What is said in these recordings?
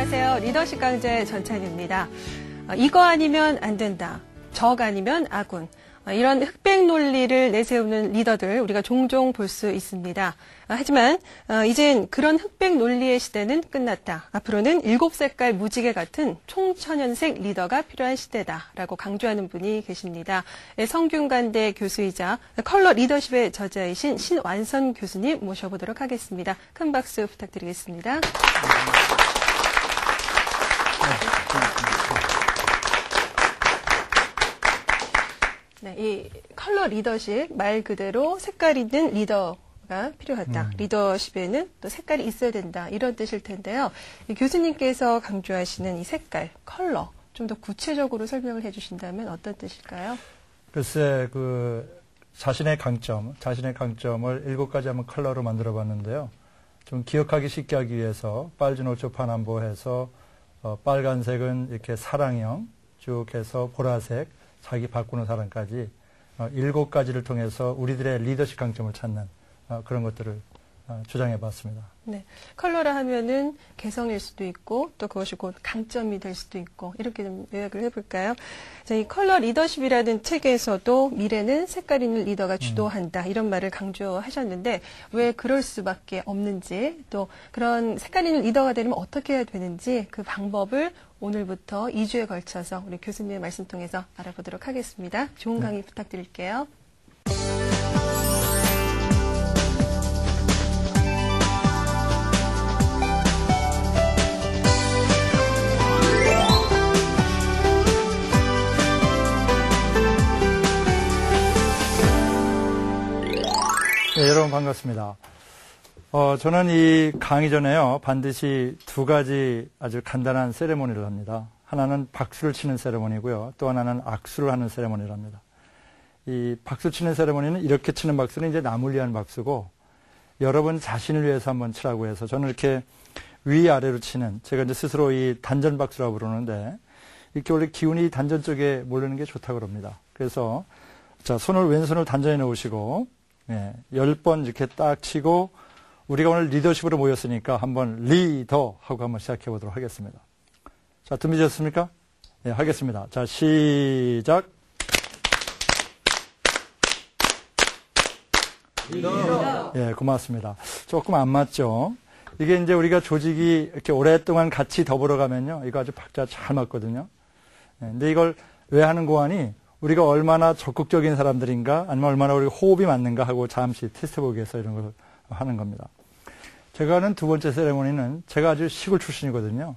안녕하세요. 리더십 강좌의 전찬입니다. 이거 아니면 안 된다. 적 아니면 아군. 이런 흑백 논리를 내세우는 리더들 우리가 종종 볼 수 있습니다. 하지만 이젠 그런 흑백 논리의 시대는 끝났다. 앞으로는 7색깔 무지개 같은 총천연색 리더가 필요한 시대다라고 강조하는 분이 계십니다. 성균관대 교수이자 컬러 리더십의 저자이신 신완선 교수님 모셔보도록 하겠습니다. 큰 박수 부탁드리겠습니다. 네, 이 컬러 리더십 말 그대로 색깔 있는 리더가 필요하다. 리더십에는 또 색깔이 있어야 된다. 이런 뜻일 텐데요. 이 교수님께서 강조하시는 이 색깔, 컬러 좀 더 구체적으로 설명을 해주신다면 어떤 뜻일까요? 글쎄, 자신의 강점을 7가지 한번 컬러로 만들어봤는데요. 좀 기억하기 쉽게 하기 위해서 빨주노초 파남보 해서 빨간색은 이렇게 사랑형 쭉 해서 보라색 자기 바꾸는 사람까지 7가지를 통해서 우리들의 리더십 강점을 찾는 그런 것들을 주장해 봤습니다. 네. 컬러라 하면은 개성일 수도 있고 또 그것이 곧 강점이 될 수도 있고 이렇게 좀 요약을 해볼까요? 자, 이 컬러 리더십이라는 책에서도 미래는 색깔 있는 리더가 주도한다 이런 말을 강조하셨는데 왜 그럴 수밖에 없는지 또 그런 색깔 있는 리더가 되려면 어떻게 해야 되는지 그 방법을 오늘부터 2주에 걸쳐서 우리 교수님의 말씀 통해서 알아보도록 하겠습니다. 좋은 강의 부탁드릴게요. 네, 여러분 반갑습니다. 저는 이 강의 전에요, 반드시 2가지 아주 간단한 세레모니를 합니다. 하나는 박수를 치는 세레모니고요. 또 하나는 악수를 하는 세레모니를 합니다. 이 박수 치는 세레모니는 이렇게 치는 박수는 이제 남을 위한 박수고, 여러분 자신을 위해서 한번 치라고 해서 저는 이렇게 위아래로 치는, 제가 이제 스스로 이 단전 박수라고 부르는데, 이렇게 원래 기운이 단전 쪽에 몰리는 게 좋다고 그럽니다. 그래서, 자, 왼손을 단전에 놓으시고, 10번 이렇게 딱 치고, 우리가 오늘 리더십으로 모였으니까 한번 리더 하고 한번 시작해 보도록 하겠습니다. 자, 준비되셨습니까? 네, 하겠습니다. 자, 시작. 리더. 예, 고맙습니다. 조금 안 맞죠? 이게 이제 우리가 조직이 이렇게 오랫동안 같이 더불어 가면요, 이거 아주 박자 잘 맞거든요. 근데 이걸 왜 하는 고하니, 우리가 얼마나 적극적인 사람들인가, 아니면 얼마나 우리 호흡이 맞는가 하고 잠시 테스트 보기 위해서 이런 걸 하는 겁니다. 제가 하는 2번째 세레모니는 제가 아주 시골 출신이거든요.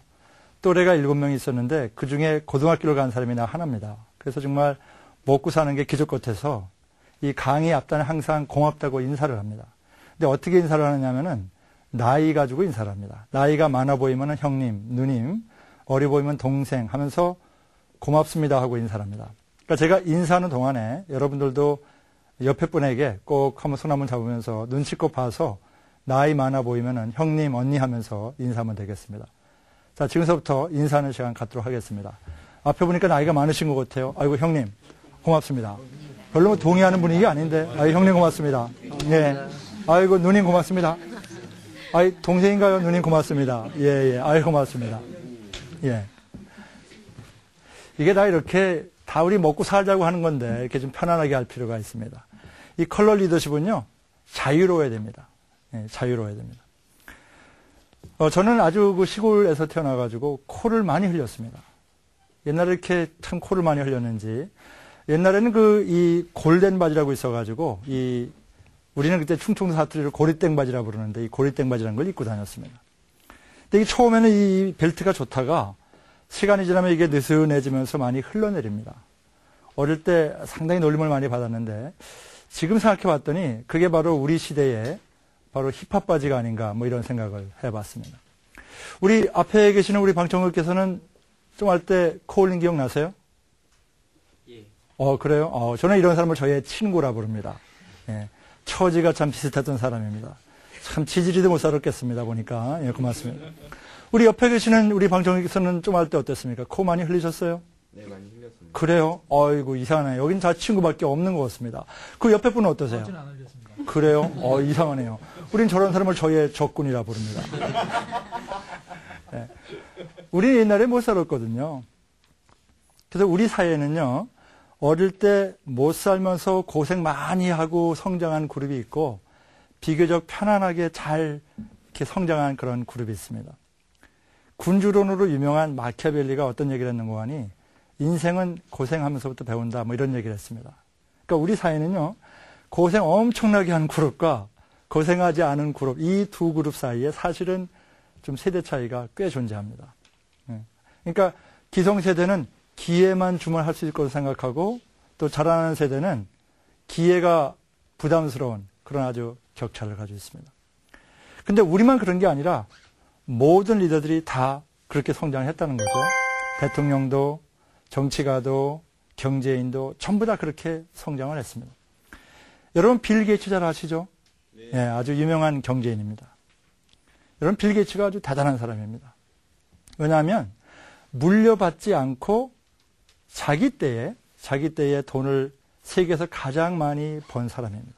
또래가 7명이 있었는데 그 중에 고등학교를 간 사람이 나 하나입니다. 그래서 정말 먹고 사는 게 기적 같아서 이 강의 앞단에 항상 고맙다고 인사를 합니다. 근데 어떻게 인사를 하느냐면은 나이 가지고 인사를 합니다. 나이가 많아 보이면 형님, 누님, 어려 보이면 동생 하면서 고맙습니다 하고 인사를 합니다. 그러니까 제가 인사하는 동안에 여러분들도 옆에 분에게 꼭 한번 손 한번 잡으면서 눈치껏 봐서 나이 많아 보이면은 형님, 언니 하면서 인사하면 되겠습니다. 자, 지금서부터 인사하는 시간 갖도록 하겠습니다. 앞에 보니까 나이가 많으신 것 같아요. 아이고, 형님, 고맙습니다. 별로 동의하는 분위기 아닌데, 아이고, 형님 고맙습니다. 예. 아이고, 누님 고맙습니다. 아이, 동생인가요? 누님 고맙습니다. 예, 예. 아이고, 고맙습니다. 예. 이게 다 이렇게 다 우리 먹고 살자고 하는 건데 이렇게 좀 편안하게 할 필요가 있습니다. 이 컬러 리더십은요, 자유로워야 됩니다. 예, 자유로워야 됩니다. 저는 아주 시골에서 태어나가지고 코를 많이 흘렸습니다. 옛날에 이렇게 참 코를 많이 흘렸는지, 옛날에는 이 골덴 바지라고 있어가지고, 우리는 그때 충청도 사투리로 고리땡 바지라고 부르는데, 이 고리땡 바지라는 걸 입고 다녔습니다. 근데 처음에는 이 벨트가 좋다가, 시간이 지나면 이게 느슨해지면서 많이 흘러내립니다. 어릴 때 상당히 놀림을 많이 받았는데, 지금 생각해 봤더니, 그게 바로 우리 시대의 바로 힙합 바지가 아닌가, 이런 생각을 해봤습니다. 우리 앞에 계시는 우리 방청객께서는 좀 할 때 코 흘린 기억 나세요? 예. 그래요? 저는 이런 사람을 저의 친구라 부릅니다. 예. 처지가 참 비슷했던 사람입니다. 참 지지리도 못 살았겠습니다, 보니까. 예, 고맙습니다. 우리 옆에 계시는 우리 방청객께서는 좀 할 때 어땠습니까? 코 많이 흘리셨어요? 네, 많이 흘렸습니다. 그래요? 아이고, 이상하네요. 여긴 다 친구밖에 없는 것 같습니다. 그 옆에 분은 어떠세요? 저는 안 흘렸습니다. 그래요? 이상하네요. 우린 저런 사람을 저의 적군이라 부릅니다. 네. 우리는 옛날에 못 살았거든요. 그래서 우리 사회는요, 어릴 때 못 살면서 고생 많이 하고 성장한 그룹이 있고, 비교적 편안하게 잘 이렇게 성장한 그런 그룹이 있습니다. 군주론으로 유명한 마키아벨리가 어떤 얘기를 했는가 하니, 인생은 고생하면서부터 배운다, 뭐 이런 얘기를 했습니다. 그러니까 우리 사회는요, 고생 엄청나게 한 그룹과 고생하지 않은 그룹, 이 두 그룹 사이에 사실은 좀 세대 차이가 꽤 존재합니다. 그러니까 기성세대는 기회만 주면 할 수 있을 것으로 생각하고, 또 자라나는 세대는 기회가 부담스러운 그런 아주 격차를 가지고 있습니다. 근데 우리만 그런 게 아니라 모든 리더들이 다 그렇게 성장했다는 거죠. 대통령도, 정치가도, 경제인도 전부 다 그렇게 성장을 했습니다. 여러분, 빌 게이츠 잘 아시죠? 네. 예, 아주 유명한 경제인입니다. 여러분, 빌 게이츠가 아주 대단한 사람입니다. 왜냐하면 물려받지 않고 자기 때에 돈을 세계에서 가장 많이 번 사람입니다.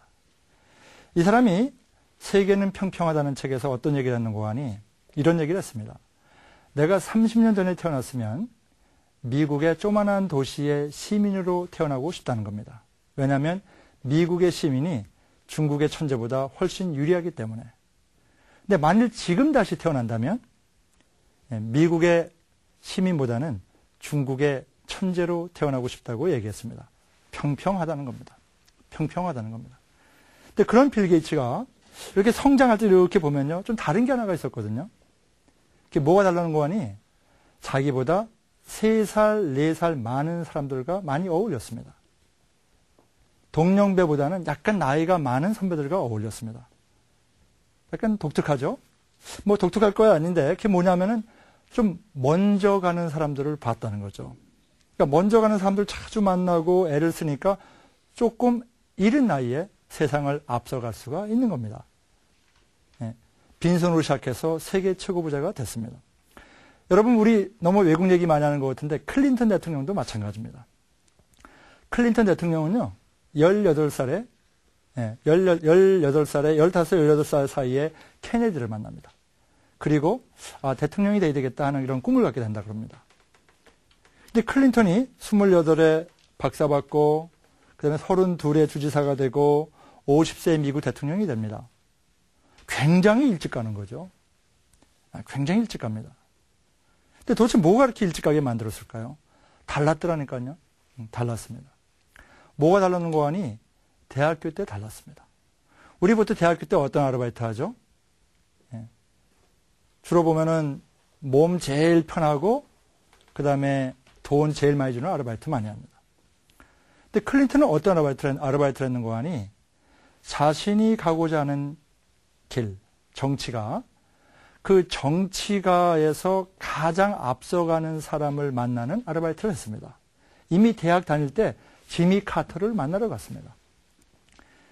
이 사람이 세계는 평평하다는 책에서 어떤 얘기를 했는가 하니 이런 얘기를 했습니다. 내가 30년 전에 태어났으면 미국의 조그만한 도시의 시민으로 태어나고 싶다는 겁니다. 왜냐하면 미국의 시민이 중국의 천재보다 훨씬 유리하기 때문에. 근데 만일 지금 다시 태어난다면 미국의 시민보다는 중국의 천재로 태어나고 싶다고 얘기했습니다. 평평하다는 겁니다. 평평하다는 겁니다. 근데 그런 빌 게이츠가 이렇게 성장할 때 이렇게 보면요, 좀 다른 게 하나가 있었거든요. 그게 뭐가 다르는 거 하니 자기보다 3살, 4살 많은 사람들과 많이 어울렸습니다. 동년배보다는 약간 나이가 많은 선배들과 어울렸습니다. 약간 독특하죠? 뭐 독특할 거야 아닌데 그게 뭐냐면은 좀 먼저 가는 사람들을 봤다는 거죠. 그러니까 먼저 가는 사람들 자주 만나고 애를 쓰니까 조금 이른 나이에 세상을 앞서갈 수가 있는 겁니다. 네. 빈손으로 시작해서 세계 최고 부자가 됐습니다. 여러분, 우리 너무 외국 얘기 많이 하는 것 같은데 클린턴 대통령도 마찬가지입니다. 클린턴 대통령은요, 18살에 15살, 18살 사이에 케네디를 만납니다. 그리고 대통령이 돼야 되겠다 하는 이런 꿈을 갖게 된다 그럽니다. 근데 클린턴이 28에 박사받고 그다음에 32에 주지사가 되고 50세에 미국 대통령이 됩니다. 굉장히 일찍 가는 거죠. 굉장히 일찍 갑니다. 근데 도대체 뭐가 이렇게 일찍 가게 만들었을까요? 달랐더라니까요. 달랐습니다. 뭐가 달랐는 거 하니 대학교 때 달랐습니다. 우리 보통 대학교 때 어떤 아르바이트 하죠? 주로 보면은 몸 제일 편하고 그 다음에 돈 제일 많이 주는 아르바이트 많이 합니다. 근데 클린턴은 어떤 아르바이트를 했는가 하니 자신이 가고자 하는 길, 정치가, 그 정치가에서 가장 앞서가는 사람을 만나는 아르바이트를 했습니다. 이미 대학 다닐 때 지미 카터를 만나러 갔습니다.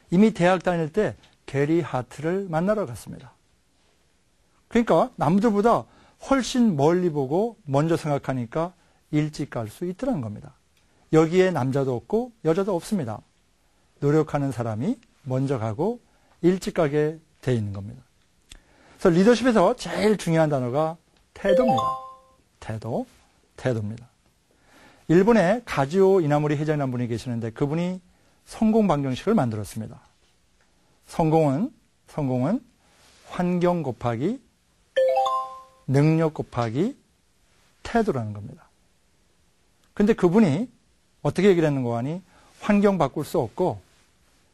이미 대학 다닐 때 게리 하트를 만나러 갔습니다. 그러니까 남들보다 훨씬 멀리 보고 먼저 생각하니까 일찍 갈 수 있더라는 겁니다. 여기에 남자도 없고 여자도 없습니다. 노력하는 사람이 먼저 가고 일찍 가게 돼 있는 겁니다. 그래서 리더십에서 제일 중요한 단어가 태도입니다. 태도입니다. 일본에 가지오 이나모리 회장이라는 분이 계시는데 그분이 성공 방정식을 만들었습니다. 성공은 환경 곱하기 능력 곱하기 태도라는 겁니다. 근데 그분이 어떻게 얘기를 했는가 하니 환경 바꿀 수 없고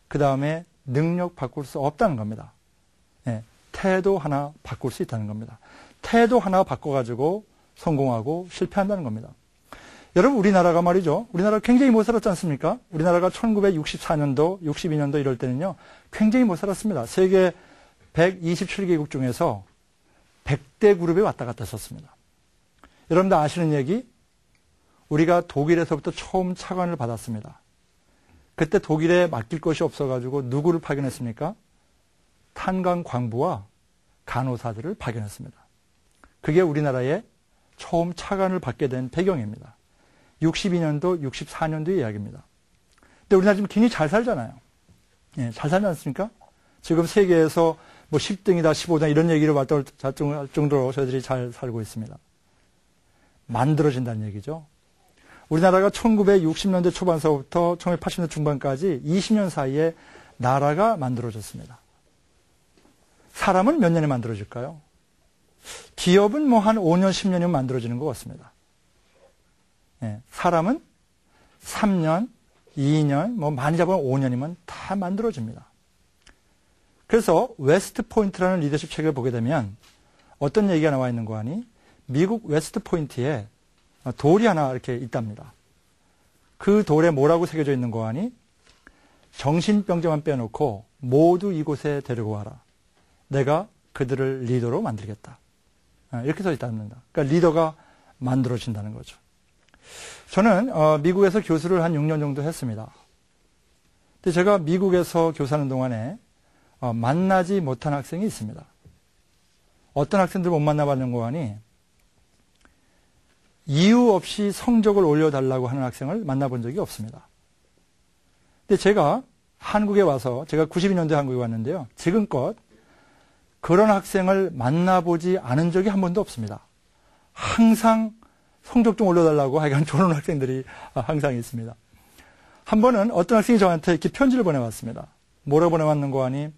그 다음에 능력 바꿀 수 없다는 겁니다. 네, 태도 하나 바꿀 수 있다는 겁니다. 태도 하나 바꿔가지고 성공하고 실패한다는 겁니다. 여러분, 우리나라가 말이죠. 우리나라 굉장히 못 살았지 않습니까? 우리나라가 1964년도, 62년도 이럴 때는요, 굉장히 못 살았습니다. 세계 127개국 중에서 100대 그룹에 왔다 갔다 했었습니다. 여러분들 아시는 얘기? 우리가 독일에서부터 처음 차관을 받았습니다. 그때 독일에 맡길 것이 없어가지고 누구를 파견했습니까? 탄광광부와 간호사들을 파견했습니다. 그게 우리나라에 처음 차관을 받게 된 배경입니다. 62년도, 64년도의 이야기입니다. 근데 우리나라 지금 굉장히 잘 살잖아요. 예, 잘 살지 않습니까? 지금 세계에서 뭐 10등이다, 15등 이런 얘기를 왔다 할 정도로 저희들이 잘 살고 있습니다. 만들어진다는 얘기죠. 우리나라가 1960년대 초반서부터 1980년대 중반까지 20년 사이에 나라가 만들어졌습니다. 사람은 몇 년에 만들어질까요? 기업은 뭐 한 5년, 10년이면 만들어지는 것 같습니다. 예, 사람은 3년, 2년, 뭐 많이 잡으면 5년이면 다 만들어집니다. 그래서 웨스트 포인트라는 리더십 책을 보게 되면 어떤 얘기가 나와 있는 거 아니? 미국 웨스트 포인트에 돌이 하나 이렇게 있답니다. 그 돌에 뭐라고 새겨져 있는 거 아니? 정신병자만 빼놓고 모두 이곳에 데리고 와라. 내가 그들을 리더로 만들겠다. 이렇게 써 있답니다. 그러니까 리더가 만들어진다는 거죠. 저는 미국에서 교수를 한 6년 정도 했습니다. 근데 제가 미국에서 교사하는 동안에 만나지 못한 학생이 있습니다. 어떤 학생들 못 만나봤는 거 아니? 이유 없이 성적을 올려달라고 하는 학생을 만나본 적이 없습니다. 근데 제가 한국에 와서, 제가 92년도에 한국에 왔는데요. 지금껏 그런 학생을 만나보지 않은 적이 한 번도 없습니다. 항상 성적 좀 올려달라고 하여간 조르는 학생들이 항상 있습니다. 한 번은 어떤 학생이 저한테 이렇게 편지를 보내왔습니다. 뭐라고 보내왔는 거 아니?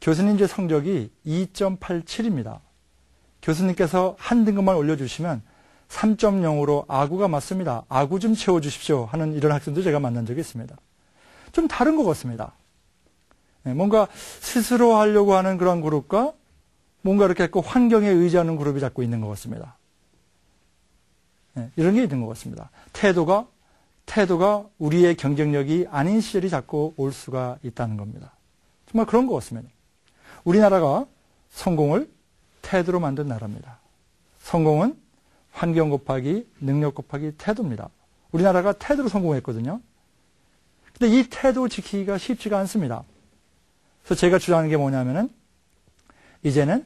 교수님 제 성적이 2.87입니다. 교수님께서 한 등급만 올려주시면 3.0으로 아구가 맞습니다. 아구 좀 채워주십시오 하는 이런 학생도 제가 만난 적이 있습니다. 좀 다른 것 같습니다. 뭔가 스스로 하려고 하는 그런 그룹과 뭔가 이렇게 꼭 환경에 의지하는 그룹이 자꾸 있는 것 같습니다. 이런 게 있는 것 같습니다. 태도가 우리의 경쟁력이 아닌 시절이 자꾸 올 수가 있다는 겁니다. 정말 그런 것 같습니다. 우리나라가 성공을 태도로 만든 나라입니다. 성공은 환경 곱하기 능력 곱하기 태도입니다. 우리나라가 태도로 성공했거든요. 근데 이 태도 지키기가 쉽지가 않습니다. 그래서 제가 주장하는 게 뭐냐면은 이제는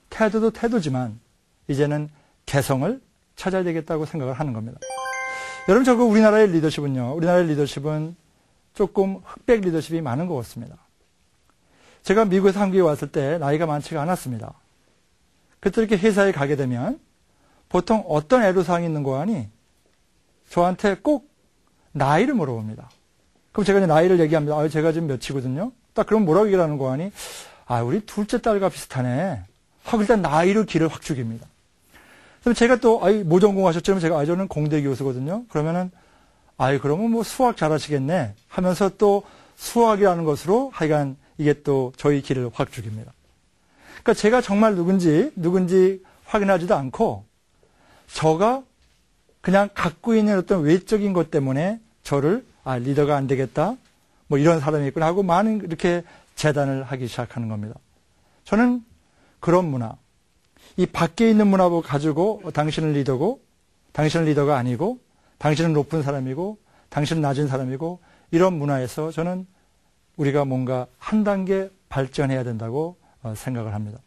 태도도 태도지만 이제는 개성을 찾아야 되겠다고 생각을 하는 겁니다. 여러분, 저거 우리나라의 리더십은 조금 흑백 리더십이 많은 것 같습니다. 제가 미국에서 한국에 왔을 때 나이가 많지가 않았습니다. 그때 이렇게 회사에 가게 되면 보통 어떤 애로사항이 있는 거 아니? 저한테 꼭 나이를 물어봅니다. 그럼 제가 이제 나이를 얘기합니다. 제가 지금 몇이거든요. 딱 그럼 뭐라고 얘기하는 거 아니? 우리 둘째 딸과 비슷하네. 하고 일단 나이로 길을 확 죽입니다. 그럼 제가 또, 뭐 전공하셨죠? 제가, 저는 공대 교수거든요. 그러면은, 그러면 뭐 수학 잘하시겠네. 하면서 또 수학이라는 것으로 하여간 이게 또 저희 길을 확 죽입니다. 그러니까 제가 정말 누군지 확인하지도 않고, 저가 그냥 갖고 있는 어떤 외적인 것 때문에 저를, 리더가 안 되겠다. 뭐 이런 사람이 있구나 하고 많은 이렇게 재단을 하기 시작하는 겁니다. 저는 그런 문화, 이 밖에 있는 문화를 가지고 당신은 리더고, 당신은 리더가 아니고, 당신은 높은 사람이고, 당신은 낮은 사람이고, 이런 문화에서 저는 우리가 뭔가 한 단계 발전해야 된다고 생각을 합니다.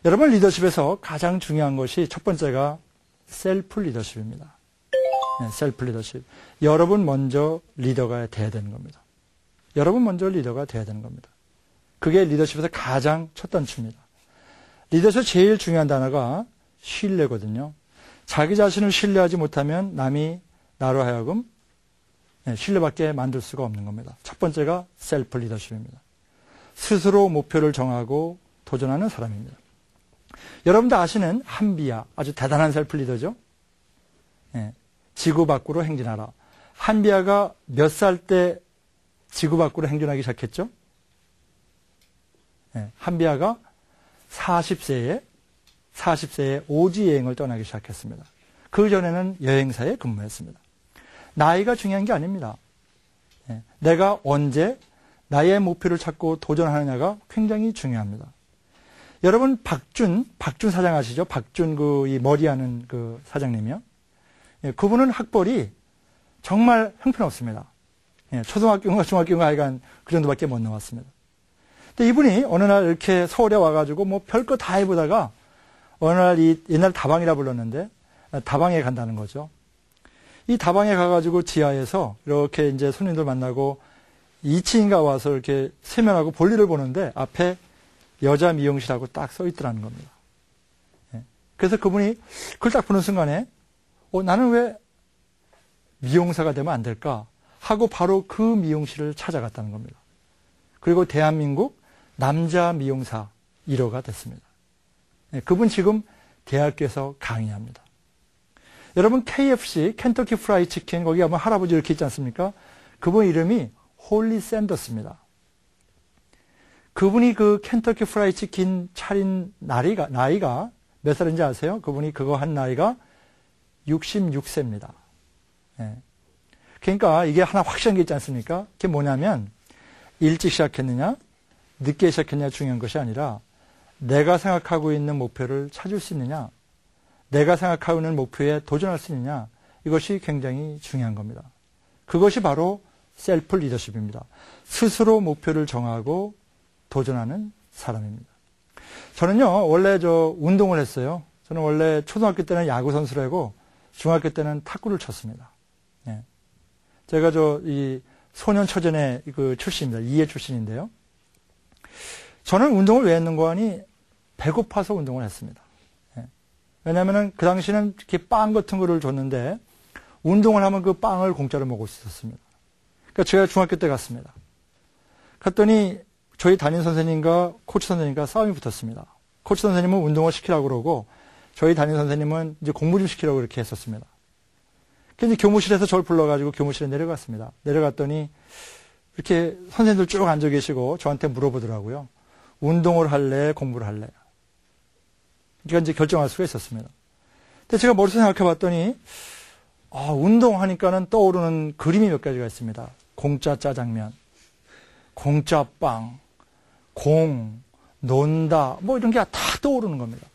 여러분, 리더십에서 가장 중요한 것이 첫 번째가 셀프 리더십입니다. 셀프 리더십. 여러분 먼저 리더가 돼야 되는 겁니다. 여러분 먼저 리더가 돼야 되는 겁니다. 그게 리더십에서 가장 첫 단추입니다. 리더십에서 제일 중요한 단어가 신뢰거든요. 자기 자신을 신뢰하지 못하면 남이 나로 하여금 신뢰받게 만들 수가 없는 겁니다. 첫 번째가 셀프 리더십입니다. 스스로 목표를 정하고 도전하는 사람입니다. 여러분도 아시는 한비야, 아주 대단한 셀프 리더죠. 지구 밖으로 행진하라. 한비야가 몇 살 때 지구 밖으로 행진하기 시작했죠? 한비야가 40세에 오지 여행을 떠나기 시작했습니다. 그 전에는 여행사에 근무했습니다. 나이가 중요한 게 아닙니다. 내가 언제 나의 목표를 찾고 도전하느냐가 굉장히 중요합니다. 여러분, 박준 사장 아시죠? 박준 이 머리하는 그 사장님이요. 그분은 학벌이 정말 형편없습니다. 초등학교인가 중학교인가 하여간 그 정도밖에 못 나왔습니다. 근데 이분이 어느 날 이렇게 서울에 와가지고 뭐 별거 다 해보다가 어느 날 옛날 다방이라 불렀는데 다방에 간다는 거죠. 이 다방에 가가지고 지하에서 이렇게 이제 손님들 만나고 2층인가 와서 이렇게 세면하고 볼일을 보는데 앞에 여자 미용실하고 딱 써 있더라는 겁니다. 그래서 그분이 그걸 딱 보는 순간에 나는 왜 미용사가 되면 안 될까 하고 바로 그 미용실을 찾아갔다는 겁니다. 그리고 대한민국 남자 미용사 1호가 됐습니다. 그분 지금 대학교에서 강의합니다. 여러분 KFC, 켄터키 프라이 치킨 거기 가면 할아버지 이렇게 있지 않습니까? 그분 이름이 홀리 샌더스입니다. 그분이 그 켄터키 프라이 치킨 차린 나이가 몇 살인지 아세요? 그분이 그거 한 나이가 66세입니다. 예. 그러니까 이게 하나 확실한 게 있지 않습니까? 그게 뭐냐면 일찍 시작했느냐, 늦게 시작했느냐 중요한 것이 아니라 내가 생각하고 있는 목표를 찾을 수 있느냐, 내가 생각하고 있는 목표에 도전할 수 있느냐, 이것이 굉장히 중요한 겁니다. 그것이 바로 셀프 리더십입니다. 스스로 목표를 정하고 도전하는 사람입니다. 저는요, 원래 운동을 했어요. 저는 원래 초등학교 때는 야구 선수를 하고 중학교 때는 탁구를 쳤습니다. 예. 제가 이 소년처전의 그 출신입니다. 2회 출신인데요. 저는 운동을 왜 했는가 하니 배고파서 운동을 했습니다. 예. 왜냐하면 그 당시에는 이렇게 빵 같은 거를 줬는데 운동을 하면 그 빵을 공짜로 먹을 수 있었습니다. 그러니까 제가 중학교 때 갔습니다. 갔더니 저희 담임 선생님과 코치 선생님과 싸움이 붙었습니다. 코치 선생님은 운동을 시키라고 그러고 저희 담임 선생님은 이제 공부 좀 시키라고 이렇게 했었습니다. 그래서 교무실에서 저를 불러가지고 교무실에 내려갔습니다. 내려갔더니 이렇게 선생님들 쭉 앉아 계시고 저한테 물어보더라고요. 운동을 할래, 공부를 할래? 그러니까 이제 결정할 수가 있었습니다. 근데 제가 머릿속에 생각해 봤더니 운동하니까는 떠오르는 그림이 몇 가지가 있습니다. 공짜 짜장면, 공짜 빵, 공, 논다, 뭐 이런 게 다 떠오르는 겁니다.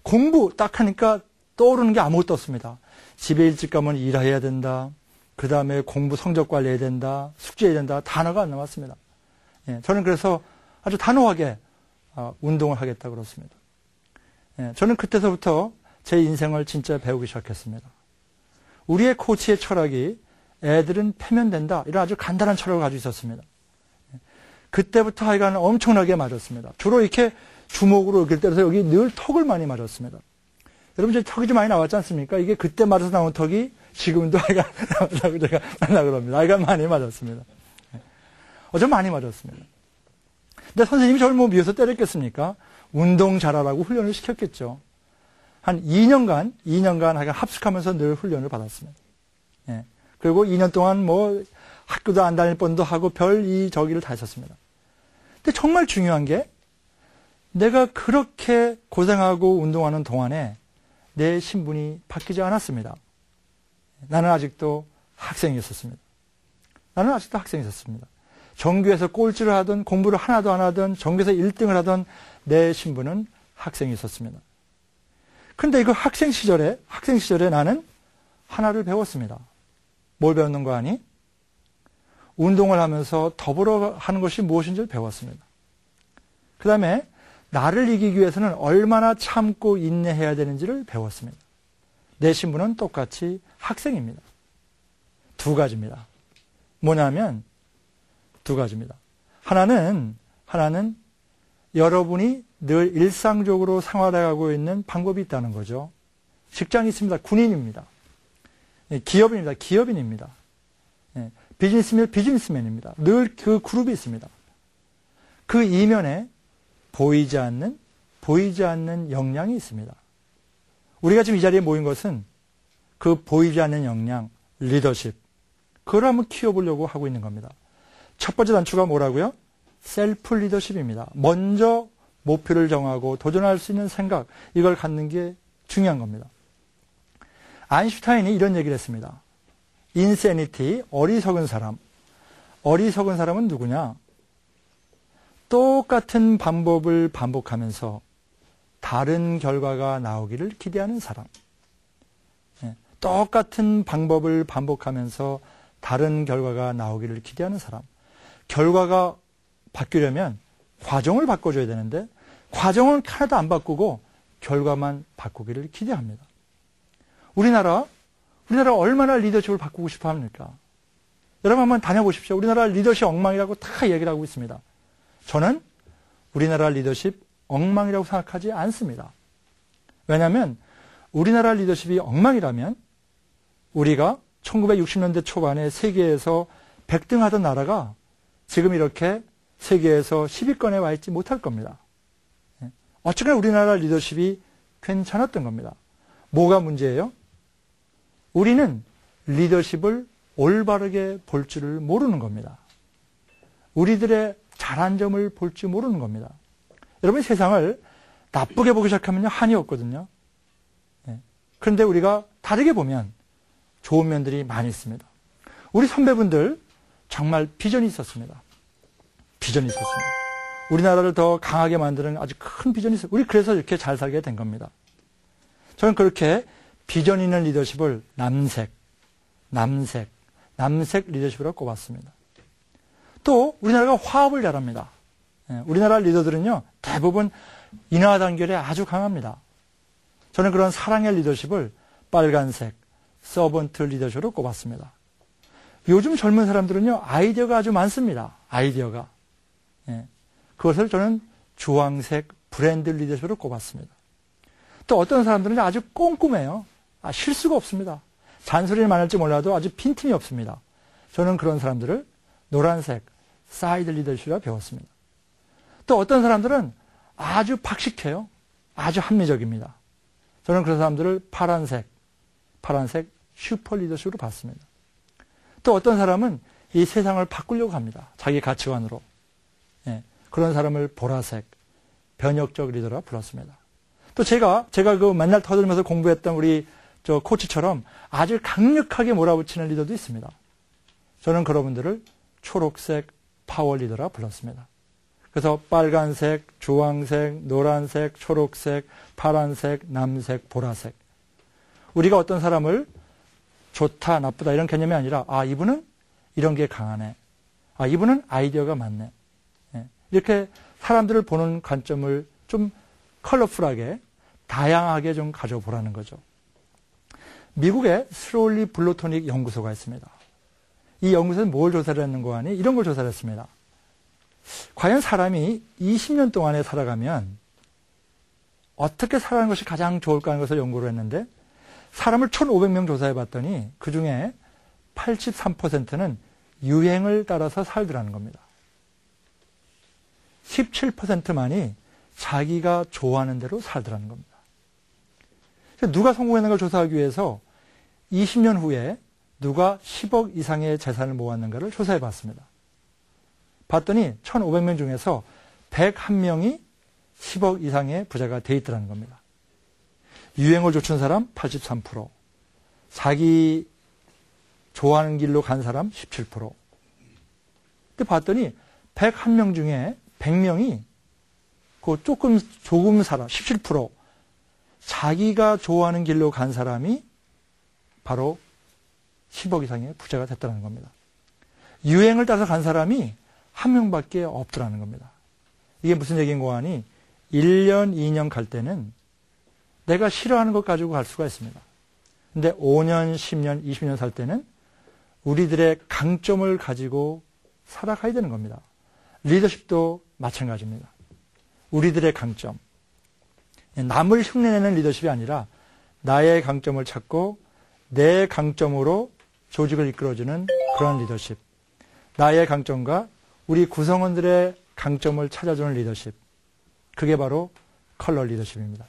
공부 딱 하니까 떠오르는 게 아무것도 없습니다. 집에 일찍 가면 일해야 된다. 그 다음에 공부 성적 관리해야 된다. 숙제해야 된다. 단어가 안 나왔습니다. 예, 저는 그래서 아주 단호하게 운동을 하겠다고 그렇습니다. 예, 저는 그때서부터 제 인생을 진짜 배우기 시작했습니다. 우리의 코치의 철학이 애들은 패면 된다. 이런 아주 간단한 철학을 가지고 있었습니다. 그때부터 하여간 엄청나게 맞았습니다. 주로 이렇게 주먹으로 이렇게 때려서 여기 늘 턱을 많이 맞았습니다. 여러분, 제 턱이 좀 많이 나왔지 않습니까? 이게 그때 맞아서 나온 턱이 지금도 하여간 나오다고 제가 만나고 그럽니다. 하여간 많이 맞았습니다. 좀 많이 맞았습니다. 근데 선생님이 저를 뭐 미워서 때렸겠습니까? 운동 잘하라고 훈련을 시켰겠죠. 한 2년간 하여간 합숙하면서 늘 훈련을 받았습니다. 예. 그리고 2년 동안 뭐 학교도 안 다닐 뻔도 하고 별 저기를 다 했었습니다. 근데 정말 중요한 게 내가 그렇게 고생하고 운동하는 동안에 내 신분이 바뀌지 않았습니다. 나는 아직도 학생이었습니다. 전교에서 꼴찌를 하든 공부를 하나도 안 하든 전교에서 1등을 하든 내 신분은 학생이 있었습니다. 근데 그 학생 시절에 나는 하나를 배웠습니다. 뭘 배웠는가 하니? 운동을 하면서 더불어 하는 것이 무엇인지를 배웠습니다. 그 다음에 나를 이기기 위해서는 얼마나 참고 인내해야 되는지를 배웠습니다. 내 신분은 똑같이 학생입니다. 두 가지입니다. 뭐냐면 두 가지입니다. 하나는 여러분이 늘 일상적으로 생활해가고 있는 방법이 있다는 거죠. 직장이 있습니다. 군인입니다. 기업인입니다. 기업인입니다. 비즈니스면 비즈니스맨입니다. 늘 그 그룹이 있습니다. 그 이면에 보이지 않는 역량이 있습니다. 우리가 지금 이 자리에 모인 것은 그 보이지 않는 역량, 리더십, 그걸 한번 키워보려고 하고 있는 겁니다. 첫 번째 단추가 뭐라고요? 셀프 리더십입니다. 먼저 목표를 정하고 도전할 수 있는 생각, 이걸 갖는 게 중요한 겁니다. 아인슈타인이 이런 얘기를 했습니다. 인세니티, 어리석은 사람. 어리석은 사람은 누구냐? 똑같은 방법을 반복하면서 다른 결과가 나오기를 기대하는 사람. 똑같은 방법을 반복하면서 다른 결과가 나오기를 기대하는 사람. 결과가 바뀌려면 과정을 바꿔줘야 되는데 과정을 하나도 안 바꾸고 결과만 바꾸기를 기대합니다. 우리나라 얼마나 리더십을 바꾸고 싶어 합니까? 여러분 한번 다녀보십시오. 우리나라 리더십 엉망이라고 다 얘기를 하고 있습니다. 저는 우리나라 리더십 엉망이라고 생각하지 않습니다. 왜냐하면 우리나라 리더십이 엉망이라면 우리가 1960년대 초반에 세계에서 100등 하던 나라가 지금 이렇게 세계에서 10위권에 와 있지 못할 겁니다. 어쨌거나 우리나라 리더십이 괜찮았던 겁니다. 뭐가 문제예요? 우리는 리더십을 올바르게 볼 줄을 모르는 겁니다. 우리들의 잘한 점을 볼 줄 모르는 겁니다. 여러분, 세상을 나쁘게 보기 시작하면요, 한이 없거든요. 그런데 우리가 다르게 보면 좋은 면들이 많이 있습니다. 우리 선배분들 정말 비전이 있었습니다. 비전이 있었습니다. 우리나라를 더 강하게 만드는 아주 큰 비전이 있어요. 우리 그래서 이렇게 잘 살게 된 겁니다. 저는 그렇게 비전 있는 리더십을 남색 리더십으로 꼽았습니다. 또 우리나라가 화합을 잘합니다. 우리나라 리더들은요, 대부분 인하 단결에 아주 강합니다. 저는 그런 사랑의 리더십을 빨간색 서번트 리더십으로 꼽았습니다. 요즘 젊은 사람들은요, 아이디어가 아주 많습니다. 아이디어가. 그것을 저는 주황색 브랜드 리더십으로 꼽았습니다. 또 어떤 사람들은 아주 꼼꼼해요. 실수가 없습니다. 잔소리를 많을지 몰라도 아주 빈틈이 없습니다. 저는 그런 사람들을 노란색 사이드 리더십이라 배웠습니다. 또 어떤 사람들은 아주 박식해요. 아주 합리적입니다. 저는 그런 사람들을 파란색 슈퍼 리더십으로 봤습니다. 또 어떤 사람은 이 세상을 바꾸려고 합니다. 자기 가치관으로. 그런 사람을 보라색 변혁적 리더라 불렀습니다. 또 제가 그 맨날 터들면서 공부했던 우리 저 코치처럼 아주 강력하게 몰아붙이는 리더도 있습니다. 저는 그분들을 초록색 파워 리더라 불렀습니다. 그래서 빨간색, 주황색, 노란색, 초록색, 파란색, 남색, 보라색. 우리가 어떤 사람을 좋다, 나쁘다 이런 개념이 아니라 이분은 이런 게 강하네. 이분은 아이디어가 많네. 이렇게 사람들을 보는 관점을 좀 컬러풀하게 다양하게 좀 가져보라는 거죠. 미국에 스롤리 블루토닉 연구소가 있습니다. 이 연구소는 뭘 조사를 했는가 하니 이런 걸 조사를 했습니다. 과연 사람이 20년 동안에 살아가면 어떻게 살아가는 것이 가장 좋을까 하는 것을 연구를 했는데 사람을 1,500명 조사해 봤더니 그중에 83%는 유행을 따라서 살더라는 겁니다. 17%만이 자기가 좋아하는 대로 살더라는 겁니다. 누가 성공했는가를 조사하기 위해서 20년 후에 누가 10억 이상의 재산을 모았는가를 조사해 봤습니다. 봤더니 1,500명 중에서 101명이 10억 이상의 부자가 돼 있더라는 겁니다. 유행을 좇은 사람 83%, 자기 좋아하는 길로 간 사람 17%. 근데 봤더니 101명 중에 100명이 조금 살아 17%, 자기가 좋아하는 길로 간 사람이 바로 10억 이상의 부자가 됐다는 겁니다. 유행을 따라서 간 사람이 한 명밖에 없더라는 겁니다. 이게 무슨 얘기인가 하니 1년, 2년 갈 때는 내가 싫어하는 것 가지고 갈 수가 있습니다. 근데 5년, 10년, 20년 살 때는 우리들의 강점을 가지고 살아가야 되는 겁니다. 리더십도 마찬가지입니다. 우리들의 강점. 남을 흉내내는 리더십이 아니라 나의 강점을 찾고 내 강점으로 조직을 이끌어주는 그런 리더십. 나의 강점과 우리 구성원들의 강점을 찾아주는 리더십. 그게 바로 컬러 리더십입니다.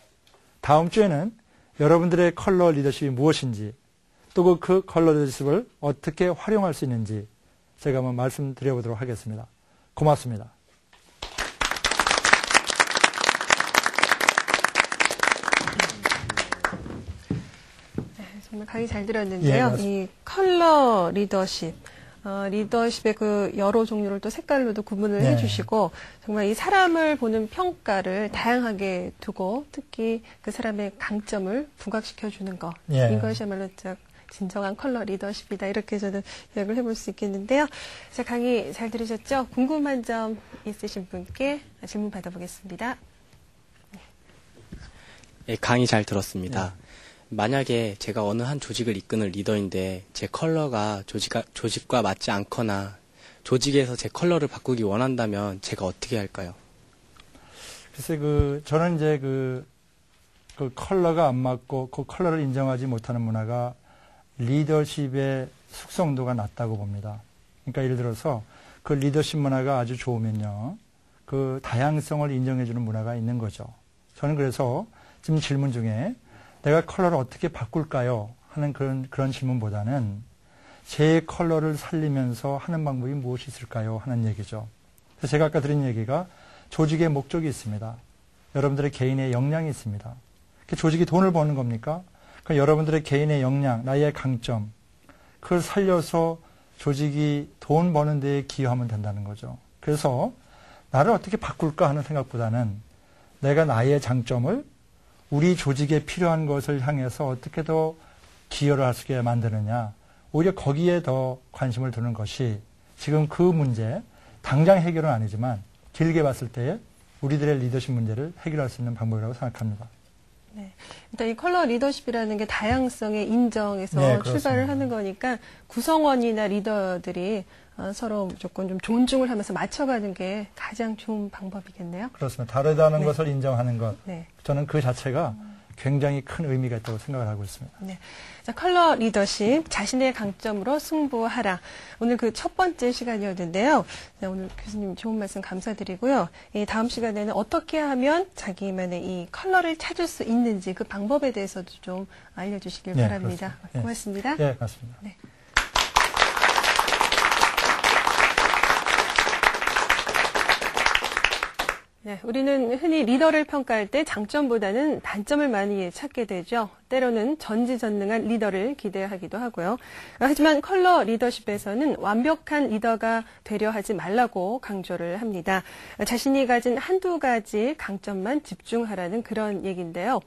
다음 주에는 여러분들의 컬러 리더십이 무엇인지 또 그 컬러 리더십을 어떻게 활용할 수 있는지 제가 한번 말씀드려보도록 하겠습니다. 고맙습니다. 정말 강의 잘 들었는데요. 이 컬러 리더십, 리더십의 그 여러 종류를 또 색깔로도 구분을 해주시고 정말 이 사람을 보는 평가를 다양하게 두고 특히 그 사람의 강점을 부각시켜주는 것 이것이야말로 진정한 컬러 리더십이다 이렇게 저는 요약을 해볼 수 있겠는데요. 자, 강의 잘 들으셨죠? 궁금한 점 있으신 분께 질문 받아보겠습니다. 네, 강의 잘 들었습니다. 만약에 제가 어느 한 조직을 이끄는 리더인데 제 컬러가 조직과 맞지 않거나 조직에서 제 컬러를 바꾸기 원한다면 제가 어떻게 할까요? 글쎄 저는 이제 그 컬러가 안 맞고 그 컬러를 인정하지 못하는 문화가 리더십의 숙성도가 낮다고 봅니다. 그러니까 예를 들어서 그 리더십 문화가 아주 좋으면요. 그 다양성을 인정해주는 문화가 있는 거죠. 저는 그래서 지금 질문 중에 내가 컬러를 어떻게 바꿀까요? 하는 그런 질문보다는 제 컬러를 살리면서 하는 방법이 무엇이 있을까요? 하는 얘기죠. 그래서 제가 아까 드린 얘기가 조직의 목적이 있습니다. 여러분들의 개인의 역량이 있습니다. 조직이 돈을 버는 겁니까? 그럼 여러분들의 개인의 역량, 나의 강점, 그걸 살려서 조직이 돈 버는 데에 기여하면 된다는 거죠. 그래서 나를 어떻게 바꿀까 하는 생각보다는 내가 나의 장점을 우리 조직에 필요한 것을 향해서 어떻게 더 기여를 할 수 있게 만드느냐, 오히려 거기에 더 관심을 두는 것이 지금 그 문제, 당장 해결은 아니지만 길게 봤을 때에 우리들의 리더십 문제를 해결할 수 있는 방법이라고 생각합니다. 네. 일단 이 컬러 리더십이라는 게 다양성의 인정에서 네, 출발을 하는 거니까 구성원이나 리더들이 서로 무조건 좀 존중을 하면서 맞춰가는 게 가장 좋은 방법이겠네요. 그렇습니다. 다르다는 네. 것을 인정하는 것. 네. 저는 그 자체가 굉장히 큰 의미가 있다고 생각을 하고 있습니다. 네. 자, 컬러 리더십, 자신의 강점으로 승부하라. 오늘 그 첫 번째 시간이었는데요. 네, 오늘 교수님 좋은 말씀 감사드리고요. 이 다음 시간에는 어떻게 하면 자기만의 이 컬러를 찾을 수 있는지 그 방법에 대해서도 좀 알려주시길 네, 바랍니다. 그렇습니다. 고맙습니다. 네, 맞습니다. 네. 네, 우리는 흔히 리더를 평가할 때 장점보다는 단점을 많이 찾게 되죠. 때로는 전지전능한 리더를 기대하기도 하고요. 하지만 컬러 리더십에서는 완벽한 리더가 되려 하지 말라고 강조를 합니다. 자신이 가진 한두 가지 강점만 집중하라는 그런 얘기인데요.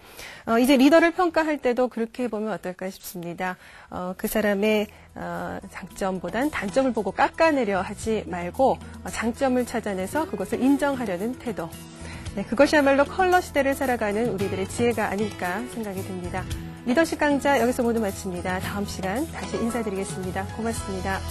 이제 리더를 평가할 때도 그렇게 보면 어떨까 싶습니다. 그 사람의 장점보단 단점을 보고 깎아내려 하지 말고 장점을 찾아내서 그것을 인정하려는 태도. 네, 그것이야말로 컬러 시대를 살아가는 우리들의 지혜가 아닐까 생각이 듭니다. 리더십 강좌 여기서 모두 마칩니다. 다음 시간 다시 인사드리겠습니다. 고맙습니다.